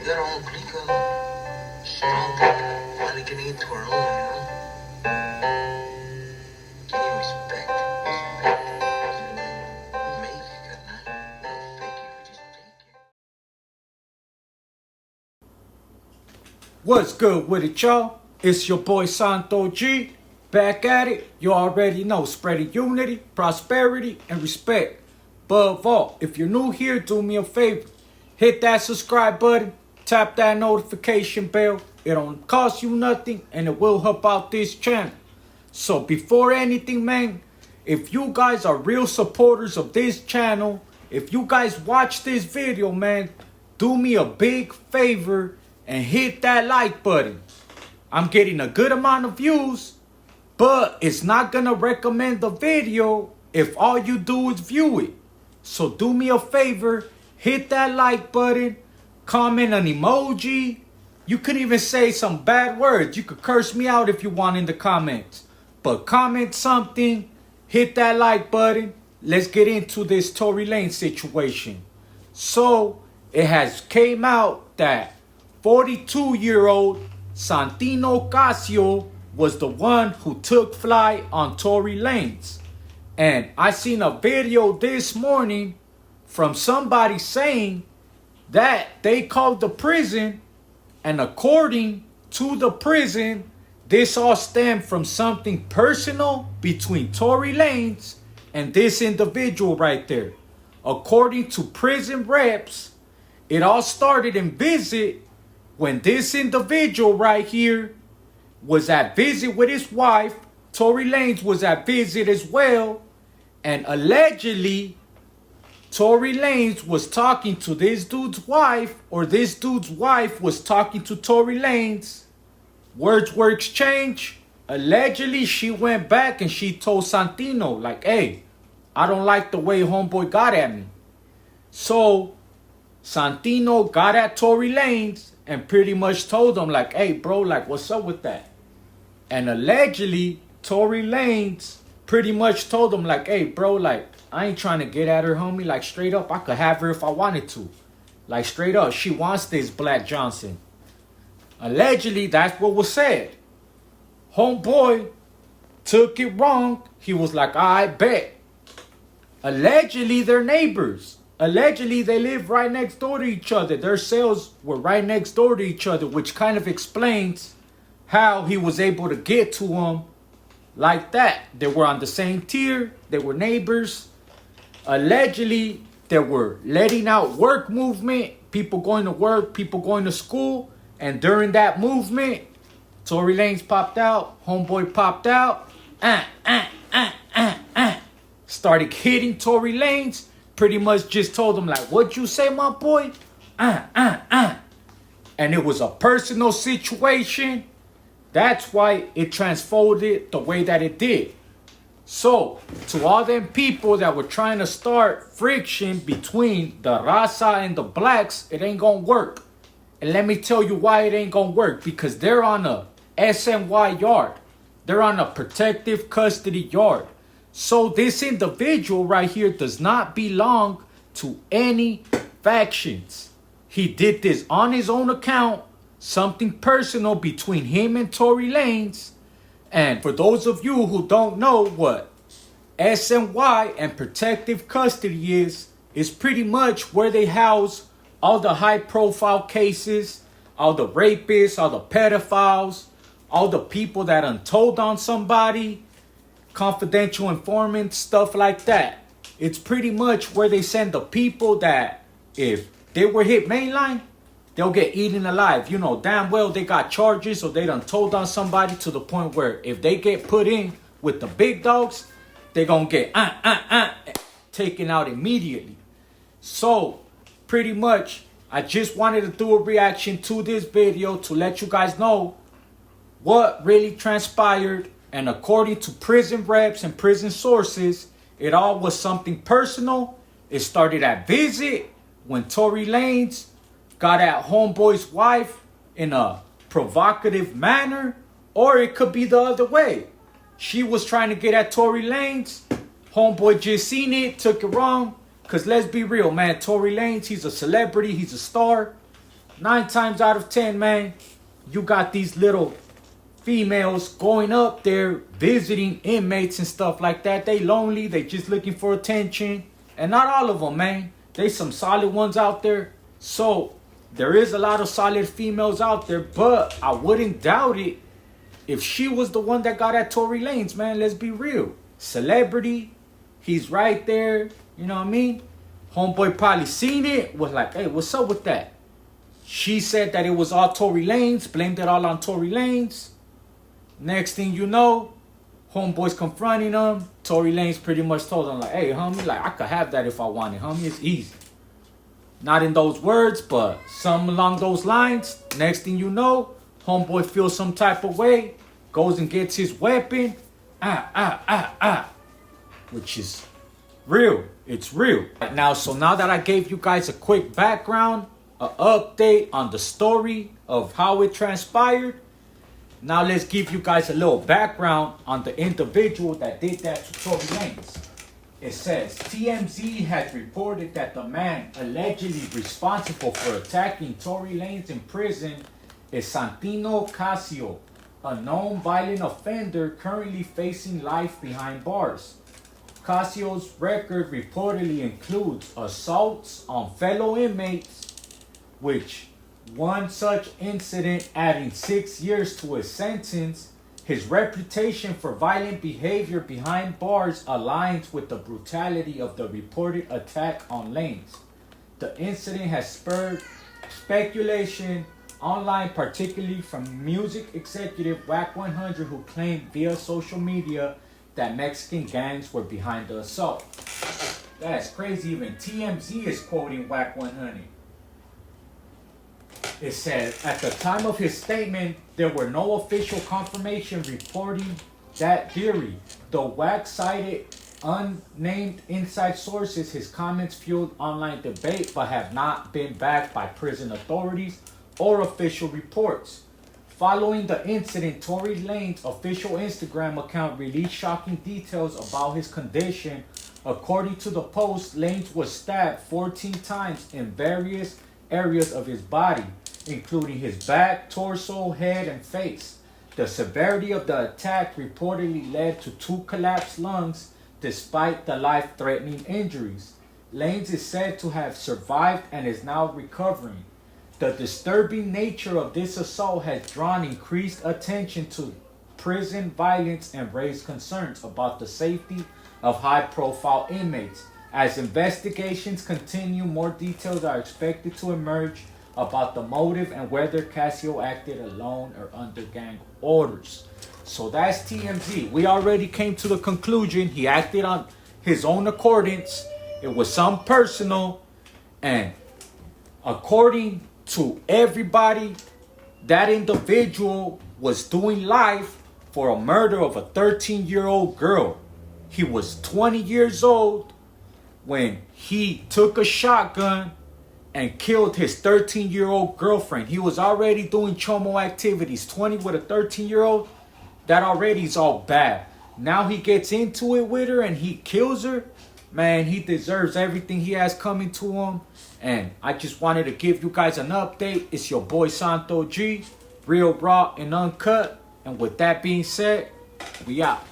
We got our own clique, strong people, finally getting into our own, Give me respect. You make it, carnal. Don't fake it, we just take it. What's good with it, y'all? It's your boy Santo G, back at it. You already know, spreading unity, prosperity, and respect. Above all, if you're new here, do me a favor. Hit that subscribe button, tap that notification bell. It don't cost you nothing, and it will help out this channel. So before anything, man, if you guys are real supporters of this channel, if you guys watch this video, man, do me a big favor and hit that like button. I'm getting a good amount of views, but it's not gonna recommend the video if all you do is view it. So do me a favor, hit that like button, comment an emoji. You could even say some bad words. You could curse me out if you want in the comments. But comment something, hit that like button. Let's get into this Tory Lanez situation. So it has came out that 42-year-old Santino Ocasio was the one who took flight on Tory Lanez. And I seen a video this morning from somebody saying that they called the prison, and according to the prison, this all stemmed from something personal between Tory Lanez and this individual right there. According to prison reps, it all started in visit when this individual right here was at visit with his wife. Tory Lanez was at visit as well. And allegedly, Tory Lanez was talking to this dude's wife, or this dude's wife was talking to Tory Lanez. Words were exchanged. Allegedly, she went back and she told Santino, like, hey, I don't like the way homeboy got at me. So Santino got at Tory Lanez and pretty much told him, like, hey, bro, like, what's up with that? And allegedly, Tory Lanez pretty much told him, like, hey, bro, like, I ain't trying to get at her, homie. Like, straight up, I could have her if I wanted to. Like, straight up, she wants this Black Johnson. Allegedly, that's what was said. Homeboy took it wrong. He was like, I bet. Allegedly, they're neighbors. Allegedly, they live right next door to each other. Their cells were right next door to each other, which kind of explains how he was able to get to him like that. They were on the same tier. They were neighbors. Allegedly, they were letting out work movement. People going to work, people going to school. And during that movement, Tory Lanez popped out. Homeboy popped out. Started hitting Tory Lanez. Pretty much just told him, like, what'd you say, my boy? And it was a personal situation. That's why it transfolded the way that it did. So, to all them people that were trying to start friction between the Raza and the blacks, it ain't gonna work. And let me tell you why it ain't gonna work. Because they're on a SNY yard. They're on a protective custody yard. So this individual right here does not belong to any factions. He did this on his own account. Something personal between him and Tory Lanez. And for those of you who don't know what SNY and protective custody is pretty much where they house all the high profile cases, all the rapists, all the pedophiles, all the people that untold on somebody, confidential informants, stuff like that. It's pretty much where they send the people that if they were hit mainline, they'll get eaten alive. You know damn well they got charges or they done told on somebody to the point where if they get put in with the big dogs, they gonna get taken out immediately. So pretty much I just wanted to do a reaction to this video to let you guys know what really transpired. And according to prison reps and prison sources, it all was something personal. It started at visit when Tory Lanez got at homeboy's wife in a provocative manner, or it could be the other way. She was trying to get at Tory Lanez. Homeboy just seen it, took it wrong. Because let's be real, man. Tory Lanez, he's a celebrity. He's a star. 9 times out of 10, man, you got these little females going up there visiting inmates and stuff like that. They lonely, they just looking for attention. And not all of them, man. There's some solid ones out there. So there is a lot of solid females out there, but I wouldn't doubt it if she was the one that got at Tory Lanez, man. Let's be real. Celebrity, he's right there, you know what I mean? Homeboy probably seen it, was like, hey, what's up with that? She said that it was all Tory Lanez, blamed it all on Tory Lanez. Next thing you know, homeboy's confronting him. Tory Lanez pretty much told him, like, hey, homie, like, I could have that if I wanted, homie. It's easy. Not in those words, but something along those lines. Next thing you know, homeboy feels some type of way, goes and gets his weapon. Which is real. It's real. Now, so now that I gave you guys a quick background, an update on the story of how it transpired, now let's give you guys a little background on the individual that did that to Tory Lanez. It says, TMZ has reported that the man allegedly responsible for attacking Tory Lanez in prison is Santino Casio, a known violent offender currently facing life behind bars. Casio's record reportedly includes assaults on fellow inmates, which one such incident adding 6 years to his sentence. His reputation for violent behavior behind bars aligns with the brutality of the reported attack on Lanez. The incident has spurred speculation online, particularly from music executive Wack 100, who claimed via social media that Mexican gangs were behind the assault. That's crazy. Even TMZ is quoting Wack 100. It said, at the time of his statement, there were no official confirmation reporting that theory. Though Wack cited unnamed inside sources, his comments fueled online debate but have not been backed by prison authorities or official reports. Following the incident, Tory Lanez's official Instagram account released shocking details about his condition. According to the post, Lanez was stabbed 14 times in various areas of his body, including his back, torso, head, and face. The severity of the attack reportedly led to 2 collapsed lungs despite the life-threatening injuries. Lanez is said to have survived and is now recovering. The disturbing nature of this assault has drawn increased attention to prison violence and raised concerns about the safety of high-profile inmates. As investigations continue, more details are expected to emerge about the motive and whether Casio acted alone or under gang orders. So that's TMZ. We already came to the conclusion he acted on his own accordance. It was some personal, and according to everybody, that individual was doing life for a murder of a 13-year-old girl. He was 20 years old when he took a shotgun and killed his 13-year-old girlfriend. He was already doing chomo activities. 20 with a 13-year-old, that already is all bad. Now he gets into it with her and he kills her. Man, he deserves everything he has coming to him. And I just wanted to give you guys an update. It's your boy Santo G, real, raw, and uncut. And with that being said, we out.